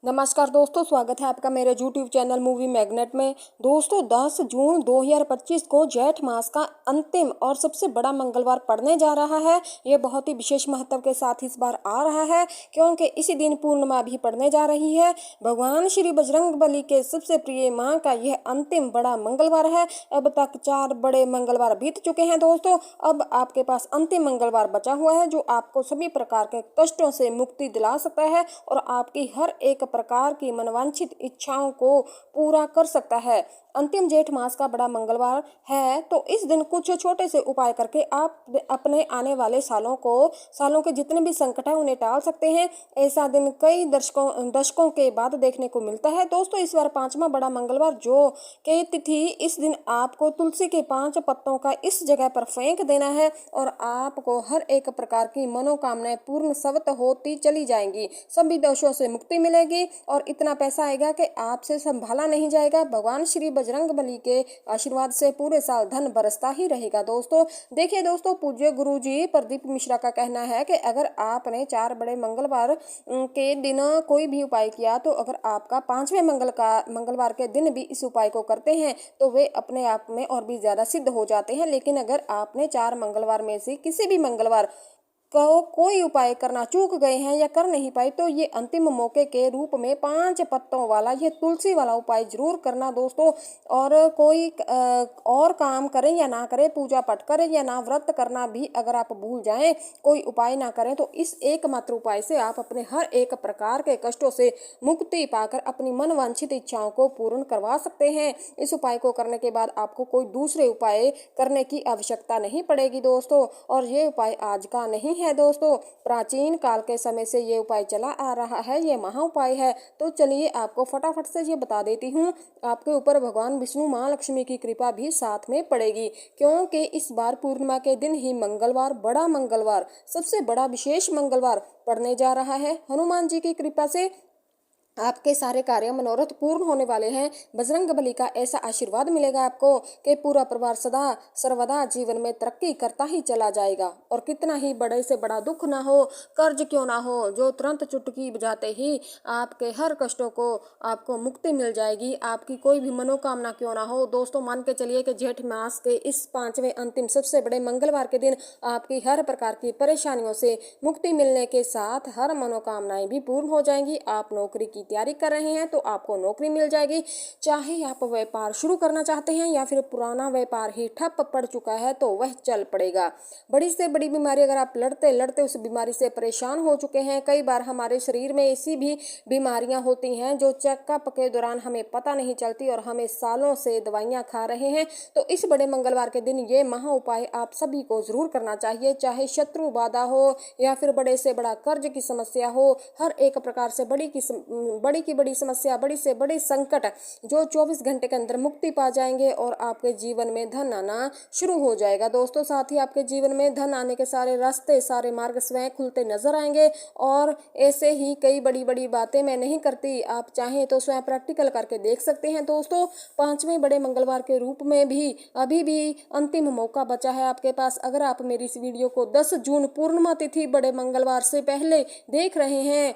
नमस्कार दोस्तों, स्वागत है आपका मेरे YouTube चैनल मूवी मैग्नेट में। दोस्तों 10 जून 2025 को जेठ मास का अंतिम और सबसे बड़ा मंगलवार पड़ने जा रहा है। ये बहुत ही विशेष महत्व के साथ इस बार आ रहा है क्योंकि इसी दिन पूर्णिमा भी पड़ने जा रही है। भगवान श्री बजरंगबली के सबसे प्रिय मां का यह अंतिम बड़ा मंगलवार है। अब तक 4 बड़े मंगलवार बीत चुके हैं दोस्तों। अब आपके पास अंतिम मंगलवार बचा हुआ है जो आपको सभी प्रकार के कष्टों से मुक्ति दिला सकता है और आपकी हर एक प्रकार की मनवांछित इच्छाओं को पूरा कर सकता है। अंतिम जेठ मास का बड़ा मंगलवार है तो इस दिन कुछ छोटे से उपाय करके आप अपने आने वाले सालों के जितने भी संकट हैं उन्हें टाल सकते हैं। ऐसा दिन कई दशकों के बाद देखने को मिलता है। दोस्तों इस बार 5वां बड़ा मंगलवार जो की तिथि, इस दिन आपको तुलसी के 5 पत्तों का इस जगह पर फेंक देना है और आपको हर एक प्रकार की मनोकामनाएं पूर्ण सवत होती चली जाएंगी। सभी दोषों से मुक्ति मिलेगी और इतना पैसा आएगा कि आपसे संभाला नहीं जाएगा। भगवान श्री बजरंगबली के आशीर्वाद से पूरे साल धन बरसता ही रहेगा। दोस्तों देखिए दोस्तों, पूज्य गुरुजी प्रदीप मिश्रा का कहना है कि अगर आपने 4 बड़े मंगलवार के दिन कोई भी उपाय किया तो अगर आपका 5वें मंगलवार के दिन भी इस उपाय को करते हैं तो वे अपने आप में और भी ज्यादा सिद्ध हो जाते हैं। लेकिन अगर आपने 4 मंगलवार में से किसी भी मंगलवार को कोई उपाय करना चूक गए हैं या कर नहीं पाए तो ये अंतिम मौके के रूप में 5 पत्तों वाला ये तुलसी वाला उपाय जरूर करना दोस्तों। और कोई और काम करें या ना करें, पूजा पाठ करें या ना, व्रत करना भी अगर आप भूल जाएं, कोई उपाय ना करें तो इस एकमात्र उपाय से आप अपने हर एक प्रकार के कष्टों से मुक्ति पाकर अपनी मनवांछित इच्छाओं को पूर्ण करवा सकते हैं। इस उपाय को करने के बाद आपको कोई दूसरे उपाय करने की आवश्यकता नहीं पड़ेगी दोस्तों। और ये उपाय आज का नहीं है दोस्तों, प्राचीन काल के समय से ये उपाय चला आ रहा है। ये महा उपाय है। तो चलिए आपको फटाफट से ये बता देती हूँ। आपके ऊपर भगवान विष्णु माँ लक्ष्मी की कृपा भी साथ में पड़ेगी क्योंकि इस बार पूर्णिमा के दिन ही मंगलवार, बड़ा मंगलवार, सबसे बड़ा विशेष मंगलवार पड़ने जा रहा है। हनुमान जी की कृपा से आपके सारे कार्य मनोरथ पूर्ण होने वाले हैं। बजरंगबली का ऐसा आशीर्वाद मिलेगा आपको कि पूरा परिवार सदा सर्वदा जीवन में तरक्की करता ही चला जाएगा। और कितना ही बड़े से बड़ा दुख ना हो, कर्ज क्यों ना हो, जो तुरंत चुटकी बजाते ही आपके हर कष्टों को आपको मुक्ति मिल जाएगी। आपकी कोई भी मनोकामना क्यों ना हो दोस्तों, मान के चलिए कि जेठ मास के इस 5वें अंतिम सबसे बड़े मंगलवार के दिन आपकी हर प्रकार की परेशानियों से मुक्ति मिलने के साथ हर मनोकामनाएं भी पूर्ण हो जाएंगी। आप नौकरी की तैयारी कर रहे हैं तो आपको नौकरी मिल जाएगी। चाहे आप व्यापार शुरू करना चाहते हैं या फिर पुराना व्यापार ही ठप पड़ चुका है तो वह चल पड़ेगा। बड़ी से बड़ी बीमारी अगर आप लड़ते लड़ते उस बीमारी से परेशान हो चुके हैं, कई बार हमारे शरीर में ऐसी भी बीमारियां होती हैं जो चेकअप के दौरान हमें पता नहीं चलती और हमें सालों से दवाइयां खा रहे हैं, तो इस बड़े मंगलवार के दिन ये महा उपाय आप सभी को जरूर करना चाहिए। चाहे शत्रु बाधा हो या फिर बड़े से बड़ा कर्ज की समस्या हो, हर एक प्रकार से बड़ी समस्या, बड़ी से बड़ी संकट जो 24 घंटे के अंदर मुक्ति पा जाएंगे और आपके जीवन में धन आना शुरू हो जाएगा दोस्तों। साथ ही आपके जीवन में धन आने के सारे रास्ते, सारे मार्ग स्वयं खुलते नजर आएंगे। और ऐसे ही कई बड़ी बड़ी बातें मैं नहीं करती, आप चाहें तो स्वयं प्रैक्टिकल करके देख सकते हैं दोस्तों। 5वें बड़े मंगलवार के रूप में भी अभी भी अंतिम मौका बचा है आपके पास। अगर आप मेरी इस वीडियो को 10 जून पूर्णिमा तिथि बड़े मंगलवार से पहले देख रहे हैं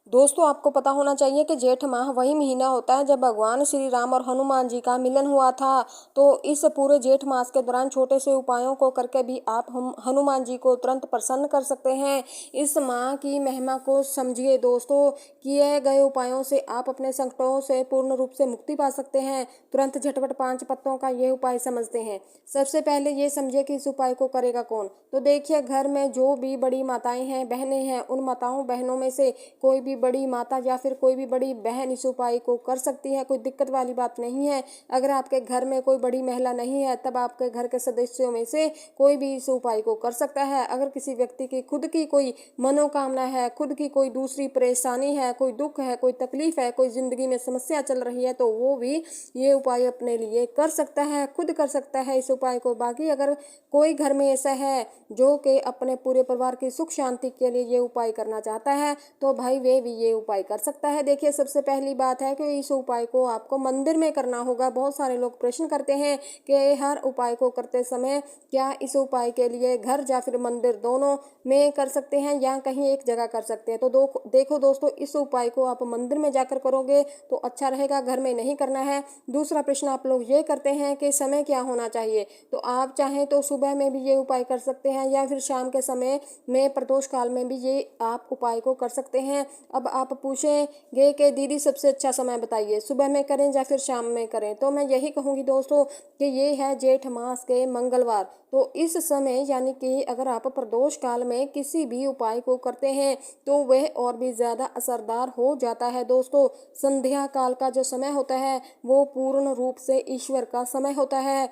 दोस्तों, आपको पता होना चाहिए कि जेठ माह वही महीना होता है जब भगवान श्री राम और हनुमान जी का मिलन हुआ था। तो इस पूरे जेठ मास के दौरान छोटे से उपायों को करके भी आप हनुमान जी को तुरंत प्रसन्न कर सकते हैं। इस माह की महिमा को समझिए दोस्तों। किए गए उपायों से आप अपने संकटों से पूर्ण रूप से मुक्ति पा सकते हैं। तुरंत झटपट 5 पत्तों का ये उपाय समझते हैं। सबसे पहले ये समझिए कि इस उपाय को करेगा कौन। तो देखिए, घर में जो भी बड़ी माताएं हैं, बहनें हैं, उन माताओं बहनों में से कोई भी बड़ी माता या फिर कोई भी बड़ी बहन इस उपाय को कर सकती है। कोई दिक्कत वाली बात नहीं है। अगर आपके घर में कोई बड़ी महिला नहीं है तब आपके घर के सदस्यों में से कोई भी इस उपाय को कर सकता है। अगर किसी व्यक्ति की खुद की कोई मनोकामना है, खुद की कोई दूसरी परेशानी है, कोई दुख है, कोई तकलीफ है, कोई जिंदगी में समस्या चल रही है तो वो भी ये उपाय अपने लिए कर सकता है, खुद कर सकता है इस उपाय को। बाकी अगर कोई घर में ऐसा है जो कि अपने पूरे परिवार की सुख शांति के लिए ये उपाय करना चाहता है तो भाई वे भी ये उपाय कर सकता है। देखिए, सबसे पहली बात है कि इस उपाय को आपको मंदिर में करना होगा। बहुत सारे लोग प्रश्न करते हैं कि हर उपाय को करते समय क्या इस उपाय के लिए घर या फिर मंदिर दोनों में कर सकते हैं या कहीं एक जगह कर सकते हैं। तो देखो दोस्तों, इस उपाय को आप मंदिर में जाकर करोगे तो अच्छा रहेगा, घर में नहीं करना है। दूसरा प्रश्न आप लोग ये करते हैं कि समय क्या होना चाहिए। तो आप चाहें तो सुबह में भी ये उपाय कर सकते हैं या फिर शाम के समय में प्रदोष काल में भी ये आप उपाय को कर सकते हैं। अब आप पूछेंगे कि दीदी सबसे अच्छा समय बताइए, सुबह में करें या फिर शाम में करें। तो मैं यही कहूँगी दोस्तों कि ये है जेठ मास के मंगलवार। तो इस समय यानी कि अगर आप प्रदोष काल में किसी भी उपाय को करते हैं तो वह और भी ज़्यादा असरदार हो जाता है। दोस्तों, संध्या काल का जो समय होता है वो पूर्ण रूप से ईश्वर का समय होता है,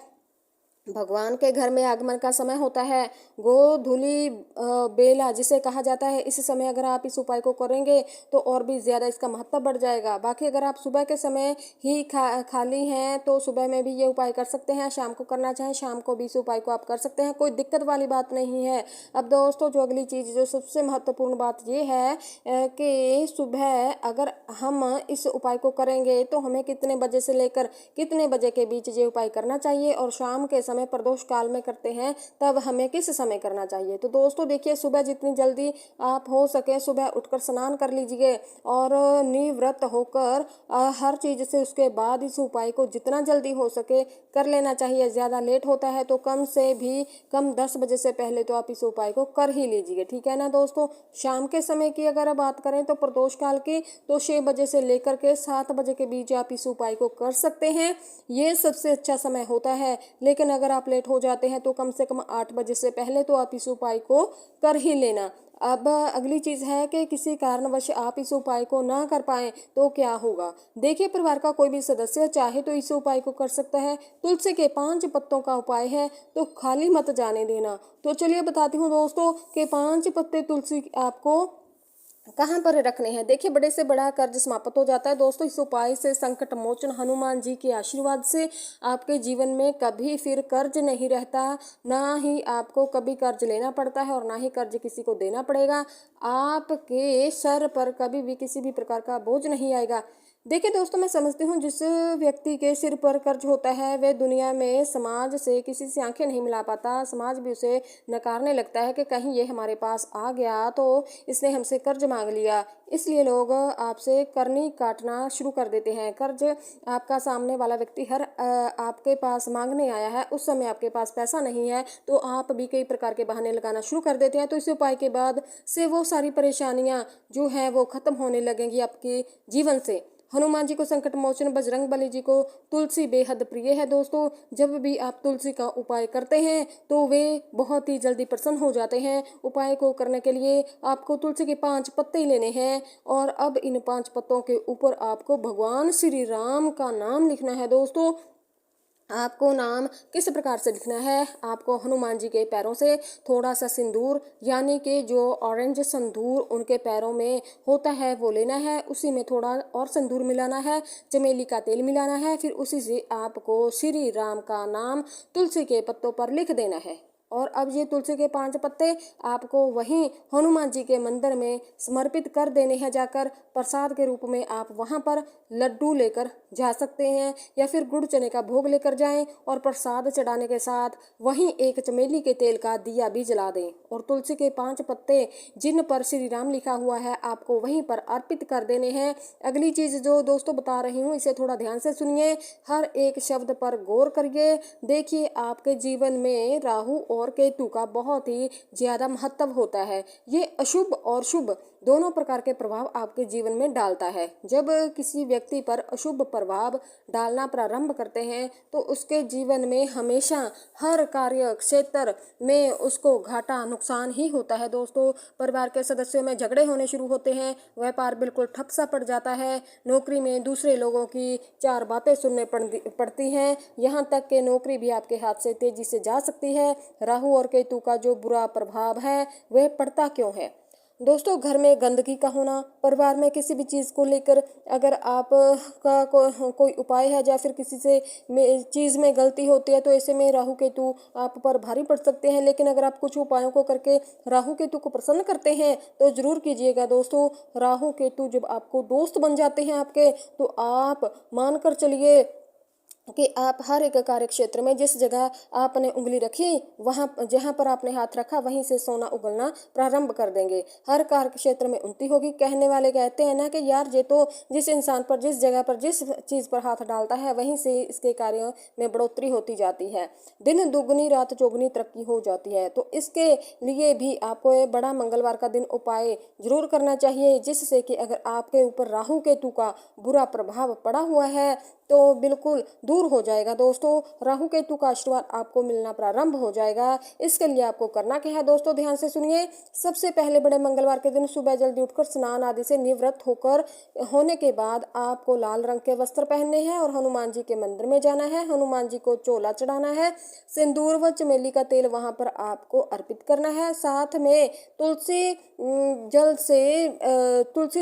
भगवान के घर में आगमन का समय होता है, गोधूली बेला जिसे कहा जाता है। इस समय अगर आप इस उपाय को करेंगे तो और भी ज़्यादा इसका महत्व बढ़ जाएगा। बाकी अगर आप सुबह के समय ही खाली हैं तो सुबह में भी ये उपाय कर सकते हैं, शाम को करना चाहें शाम को भी इस उपाय को आप कर सकते हैं, कोई दिक्कत वाली बात नहीं है। अब दोस्तों, जो अगली चीज़ जो सबसे महत्वपूर्ण बात ये है कि सुबह अगर हम इस उपाय को करेंगे तो हमें कितने बजे से लेकर कितने बजे के बीच ये उपाय करना चाहिए, और शाम के समय प्रदोष काल में करते हैं तब हमें किस समय करना चाहिए। तो दोस्तों देखिए, सुबह जितनी जल्दी आप हो सके सुबह उठकर स्नान कर लीजिए और निवृत्त होकर हर चीज़ से उसके बाद इस उपाय को जितना जल्दी हो सके कर लेना चाहिए। ज़्यादा लेट होता है तो कम से भी कम 10 बजे से पहले तो आप इस उपाय को कर ही लीजिए, ठीक है ना दोस्तों। शाम के समय की अगर बात करें तो प्रदोष काल की तो 6 बजे से लेकर के 7 बजे के बीच आप इस उपाय को कर सकते हैं, ये सबसे अच्छा समय होता है। लेकिन अगर आप लेट हो जाते हैं तो कम से कम 8 बजे से पहले तो आप इस उपाय को कर ही लेना। अब अगली चीज़ है कि किसी कारणवश आप इस उपाय को ना कर पाएँ तो क्या होगा। देखिए, परिवार का कोई भी सदस्य चाहे तो इस उपाय को कर सकता है। तुलसी के 5 पत्तों का उपाय है तो खाली मत जाने देना। तो चलिए बताती हूँ दोस्तों कि 5 पत्ते तुलसी आपको कहाँ पर रखने हैं। देखिए, बड़े से बड़ा कर्ज समाप्त हो जाता है दोस्तों इस उपाय से। संकट मोचन हनुमान जी के आशीर्वाद से आपके जीवन में कभी फिर कर्ज नहीं रहता, ना ही आपको कभी कर्ज लेना पड़ता है और ना ही कर्ज किसी को देना पड़ेगा। आपके सर पर कभी भी किसी भी प्रकार का बोझ नहीं आएगा। देखिए दोस्तों, मैं समझती हूँ जिस व्यक्ति के सिर पर कर्ज होता है वह दुनिया में समाज से किसी से आंखें नहीं मिला पाता। समाज भी उसे नकारने लगता है कि कहीं ये हमारे पास आ गया तो इसने हमसे कर्ज मांग लिया। इसलिए लोग आपसे करनी काटना शुरू कर देते हैं। कर्ज आपका सामने वाला व्यक्ति आपके पास मांगने आया है, उस समय आपके पास पैसा नहीं है तो आप भी कई प्रकार के बहाने लगाना शुरू कर देते हैं। तो इस उपाय के बाद से वो सारी परेशानियां जो हैं वो खत्म होने लगेंगी आपके जीवन से। हनुमान जी को संकट मोचन, बजरंग बली जी को तुलसी बेहद प्रिय है दोस्तों। जब भी आप तुलसी का उपाय करते हैं तो वे बहुत ही जल्दी प्रसन्न हो जाते हैं। उपाय को करने के लिए आपको तुलसी के 5 पत्ते लेने हैं और अब इन 5 पत्तों के ऊपर आपको भगवान श्री राम का नाम लिखना है दोस्तों। आपको नाम किस प्रकार से लिखना है, आपको हनुमान जी के पैरों से थोड़ा सा सिंदूर यानी कि जो ऑरेंज सिंदूर उनके पैरों में होता है वो लेना है, उसी में थोड़ा और सिंदूर मिलाना है, चमेली का तेल मिलाना है, फिर उसी से आपको श्री राम का नाम तुलसी के पत्तों पर लिख देना है। और अब ये तुलसी के 5 पत्ते आपको वहीं हनुमान जी के मंदिर में समर्पित कर देने हैं जाकर। प्रसाद के रूप में आप वहां पर लड्डू लेकर जा सकते हैं या फिर गुड़ चने का भोग लेकर जाएं और प्रसाद चढ़ाने के साथ वहीं एक चमेली के तेल का दिया भी जला दें और तुलसी के 5 पत्ते जिन पर श्री राम लिखा हुआ है आपको वहीं पर अर्पित कर देने हैं। अगली चीज जो दोस्तों बता रही हूँ इसे थोड़ा ध्यान से सुनिए, हर एक शब्द पर गौर करिए। देखिए, आपके जीवन में राहु और केतु का बहुत ही ज्यादा महत्व होता है। ये अशुभ और शुभ दोनों प्रकार के प्रभाव आपके जीवन में डालता है। जब किसी व्यक्ति पर अशुभ प्रभाव डालना प्रारंभ करते हैं तो उसके जीवन में हमेशा हर कार्य क्षेत्र में उसको घाटा नुकसान ही होता है दोस्तों। परिवार के सदस्यों में झगड़े होने शुरू होते हैं, व्यापार बिल्कुल ठप सा पड़ जाता है, नौकरी में दूसरे लोगों की 4 बातें सुनने पड़ती हैं, यहाँ तक कि नौकरी भी आपके हाथ से तेजी से जा सकती है। राहु और केतु का जो बुरा प्रभाव है वह पड़ता क्यों है? दोस्तों घर में गंदगी का होना, परिवार में किसी भी चीज़ को लेकर अगर आप का कोई उपाय है या फिर किसी से चीज़ में गलती होती है तो ऐसे में राहु केतु आप पर भारी पड़ सकते हैं। लेकिन अगर आप कुछ उपायों को करके राहु केतु को प्रसन्न करते हैं तो जरूर कीजिएगा दोस्तों। राहु केतु जब आपको दोस्त बन जाते हैं आपके, तो आप मानकर चलिए कि आप हर एक कार्य क्षेत्र में जिस जगह आपने उंगली रखी, वहां जहां पर आपने हाथ रखा वहीं से सोना उगलना प्रारंभ कर देंगे। हर कार्य क्षेत्र में उन्नति होगी। कहने वाले कहते हैं ना कि यार ये तो जिस इंसान पर, जिस जगह पर, जिस चीज पर हाथ डालता है वहीं से इसके कार्यों में बढ़ोतरी होती जाती है। दिन दुगनी रात चौगुनी तरक्की हो जाती है। तो इसके लिए भी आपको ये बड़ा मंगलवार का दिन उपाय जरूर करना चाहिए, जिससे कि अगर आपके ऊपर राहु केतु का बुरा प्रभाव पड़ा हुआ है तो बिल्कुल दूर हो जाएगा दोस्तों। राहु केतु का आशीर्वाद आपको मिलना प्रारंभ हो जाएगा। इसके लिए आपको करना क्या है दोस्तों, ध्यान से सुनिए। सबसे पहले बड़े मंगलवार के दिन सुबह जल्दी उठकर स्नान आदि से निवृत्त होने के बाद आपको लाल रंग के वस्त्र पहनने हैं और हनुमान जी के मंदिर में जाना है। हनुमान जी को चोला चढ़ाना है। सिंदूर व चमेली का तेल वहां पर आपको अर्पित करना है। साथ में तुलसी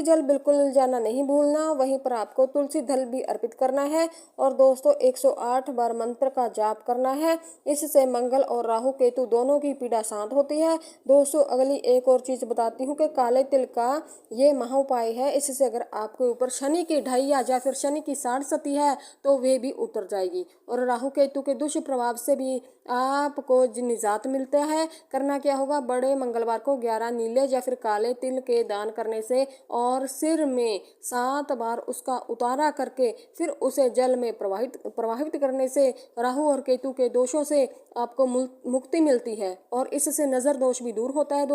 जल बिल्कुल जाना नहीं भूलना। वहीं पर आपको तुलसी दल भी अर्पित करना है। और दोस्तों 108 बार मंत्र का जाप करना है। इससे मंगल और राहु केतु दोनों की पीड़ा शांत होती है। दोस्तों अगली एक और चीज बताती हूँ कि काले तिल का ये महाउपाय है। इससे अगर आपके ऊपर शनि की ढैया या फिर शनि की साढ़ सती है तो वे भी उतर जाएगी और राहु केतु के दुष्प्रभाव से भी आपको निजात मिलता है। करना क्या होगा, बड़े मंगलवार को 11 नीले या फिर काले तिल के दान करने से और सिर में 7 बार उसका उतारा करके फिर उसे जल में प्रवाहित करने से राहु और केतु के दोषों से आपको मुक्ति मिलती है और इससे नजर दोष भी दूर होता है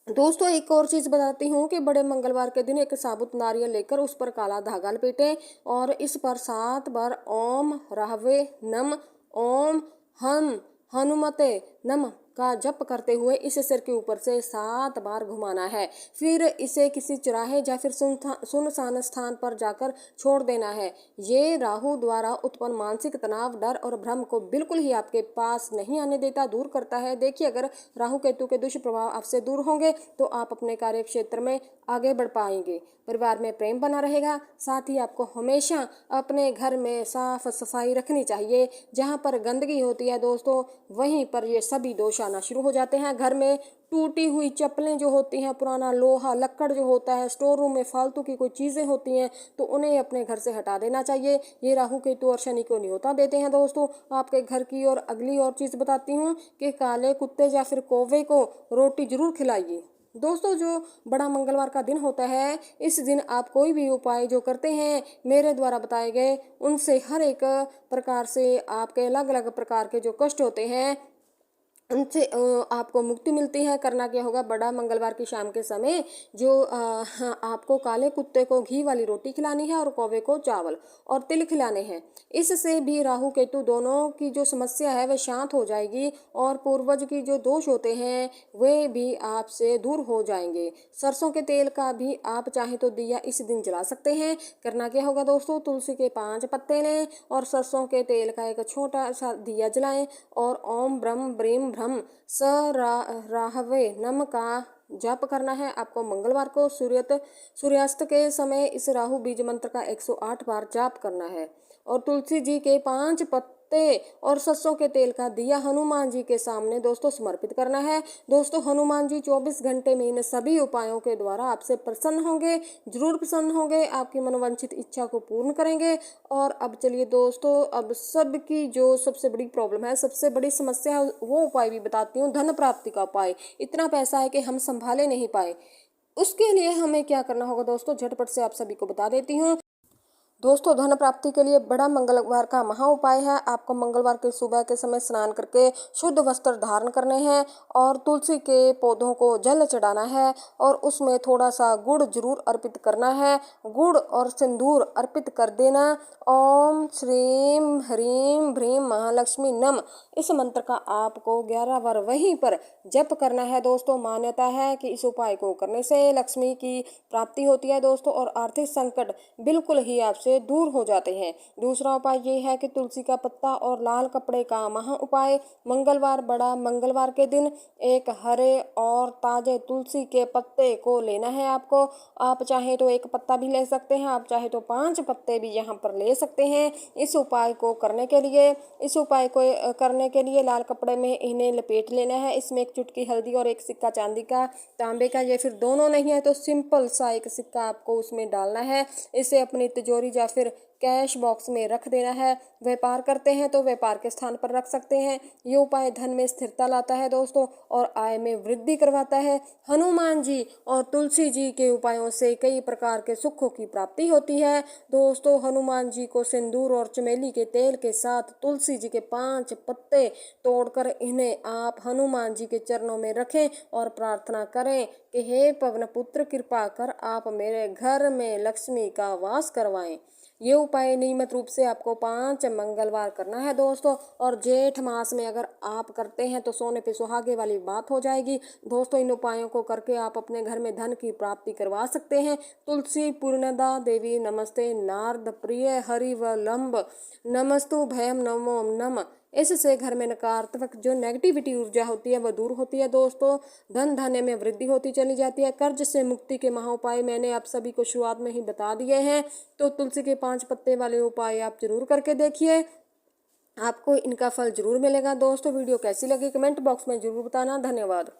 दोस्तों एक और चीज बताती हूँ कि बड़े मंगलवार के दिन एक साबुत नारियल लेकर उस पर काला धागा लपेटें और इस पर 7 बार ओम राहवे नम, ओम हम हनुमते नम का जप करते हुए इस सिर के ऊपर से 7 बार घुमाना है। फिर इसे किसी चौराहे या फिर सुनसान स्थान पर जाकर छोड़ देना है। ये राहु द्वारा उत्पन्न मानसिक तनाव, डर और भ्रम को बिल्कुल ही आपके पास नहीं आने देता, दूर करता है। देखिए अगर राहु केतु के दुष्प्रभाव आपसे दूर होंगे तो आप अपने कार्य क्षेत्र में आगे बढ़ पाएंगे। परिवार में प्रेम बना रहेगा। साथ ही आपको हमेशा अपने घर में साफ सफाई रखनी चाहिए। जहाँ पर गंदगी होती है दोस्तों वहीं पर ये सभी दोष आना शुरू हो जाते हैं। घर में टूटी हुई चप्पलें जो होती हैं, पुराना लोहा लक्कड़ जो होता है, स्टोर रूम में फालतू की कोई चीज़ें होती हैं तो उन्हें अपने घर से हटा देना चाहिए। ये राहु केतु और शनि को न्योता देते हैं दोस्तों आपके घर की। और अगली और चीज़ बताती हूँ कि काले कुत्ते या फिर कौवे को रोटी जरूर खिलाइए। दोस्तों जो बड़ा मंगलवार का दिन होता है, इस दिन आप कोई भी उपाय जो करते हैं मेरे द्वारा बताए गए, उनसे हर एक प्रकार से आपके अलग अलग प्रकार के जो कष्ट होते हैं उनसे आपको मुक्ति मिलती है। करना क्या होगा, बड़ा मंगलवार की शाम के समय जो आपको काले कुत्ते को घी वाली रोटी खिलानी है और कौवे को चावल और तिल खिलाने हैं। इससे भी राहु केतु दोनों की जो समस्या है वह शांत हो जाएगी और पूर्वज की जो दोष होते हैं वे भी आपसे दूर हो जाएंगे। सरसों के तेल का भी आप चाहें तो दिया इस दिन जला सकते हैं। करना क्या होगा दोस्तों, तुलसी के 5 पत्ते लें और सरसों के तेल का एक छोटा सा दिया जलाएं और ओम ब्रह्म ब्रीम ब्रह्म स राहवे नम का जप करना है। आपको मंगलवार को सूर्यास्त के समय इस राहु बीज मंत्र का 108 बार जाप करना है और तुलसी जी के 5 पत्ते और सरसों के तेल का दिया हनुमान जी के सामने दोस्तों समर्पित करना है। दोस्तों हनुमान जी 24 घंटे में इन सभी उपायों के द्वारा आपसे प्रसन्न होंगे, जरूर प्रसन्न होंगे, आपकी मनोवांछित इच्छा को पूर्ण करेंगे। और अब चलिए दोस्तों, अब सबकी जो सबसे बड़ी प्रॉब्लम है, सबसे बड़ी समस्या है, वो उपाय भी बताती हूँ। धन प्राप्ति का उपाय। इतना पैसा है कि हम संभाले नहीं पाए, उसके लिए हमें क्या करना होगा दोस्तों, झटपट से आप सभी को बता देती हूँ। दोस्तों धन प्राप्ति के लिए बड़ा मंगलवार का महा उपाय है। आपको मंगलवार के सुबह के समय स्नान करके शुद्ध वस्त्र धारण करने हैं और तुलसी के पौधों को जल चढ़ाना है और उसमें थोड़ा सा गुड़ जरूर अर्पित करना है। गुड़ और सिंदूर अर्पित कर देना। ओम श्रीम ह्रीम भ्रीम महालक्ष्मी नम, इस मंत्र का आपको 11 बार वहीं पर जप करना है दोस्तों। मान्यता है कि इस उपाय को करने से लक्ष्मी की प्राप्ति होती है दोस्तों और आर्थिक संकट बिल्कुल ही आपसे से दूर हो जाते हैं। दूसरा उपाय ये है कि तुलसी का पत्ता और लाल कपड़े का महा उपाय। मंगलवार, बड़ा मंगलवार के दिन एक हरे और ताजे तुलसी के पत्ते को लेना है आपको। आप चाहे तो एक पत्ता भी ले सकते हैं, आप चाहे तो 5 पत्ते भी यहाँ पर ले सकते हैं। इस उपाय को करने के लिए लाल कपड़े में इन्हें लपेट लेना है। इसमें एक चुटकी हल्दी और एक सिक्का चांदी का, तांबे का, या फिर दोनों नहीं है तो सिंपल सा एक सिक्का आपको उसमें डालना है। इसे अपनी तिजोरी या फिर कैश बॉक्स में रख देना है। व्यापार करते हैं तो व्यापार के स्थान पर रख सकते हैं। ये उपाय धन में स्थिरता लाता है दोस्तों, और आय में वृद्धि करवाता है। हनुमान जी और तुलसी जी के उपायों से कई प्रकार के सुखों की प्राप्ति होती है। दोस्तों, हनुमान जी को सिंदूर और चमेली के तेल के साथ तुलसी जी के 5 पत्ते तोड़कर इन्हें आप हनुमान जी के चरणों में रखें और प्रार्थना करें कि हे पवन पुत्र, कृपा कर आप मेरे घर में लक्ष्मी का वास करवाएं। ये उपाय नियमित रूप से आपको 5 मंगलवार करना है दोस्तों, और जेठ मास में अगर आप करते हैं तो सोने पे सुहागे वाली बात हो जाएगी। दोस्तों, इन उपायों को करके आप अपने घर में धन की प्राप्ति करवा सकते हैं। तुलसी पूर्णदा देवी नमस्ते, नारद प्रिय हरिवलंब नमस्तु भयम नमो नम। इससे घर में नकारात्मक जो नेगेटिविटी ऊर्जा होती है वह दूर होती है दोस्तों। धन धान्य में वृद्धि होती चली जाती है। कर्ज से मुक्ति के महा उपाय मैंने आप सभी को शुरुआत में ही बता दिए हैं, तो तुलसी के 5 पत्ते वाले उपाय आप जरूर करके देखिए, आपको इनका फल जरूर मिलेगा। दोस्तों, वीडियो कैसी लगी कमेंट बॉक्स में जरूर बताना। धन्यवाद।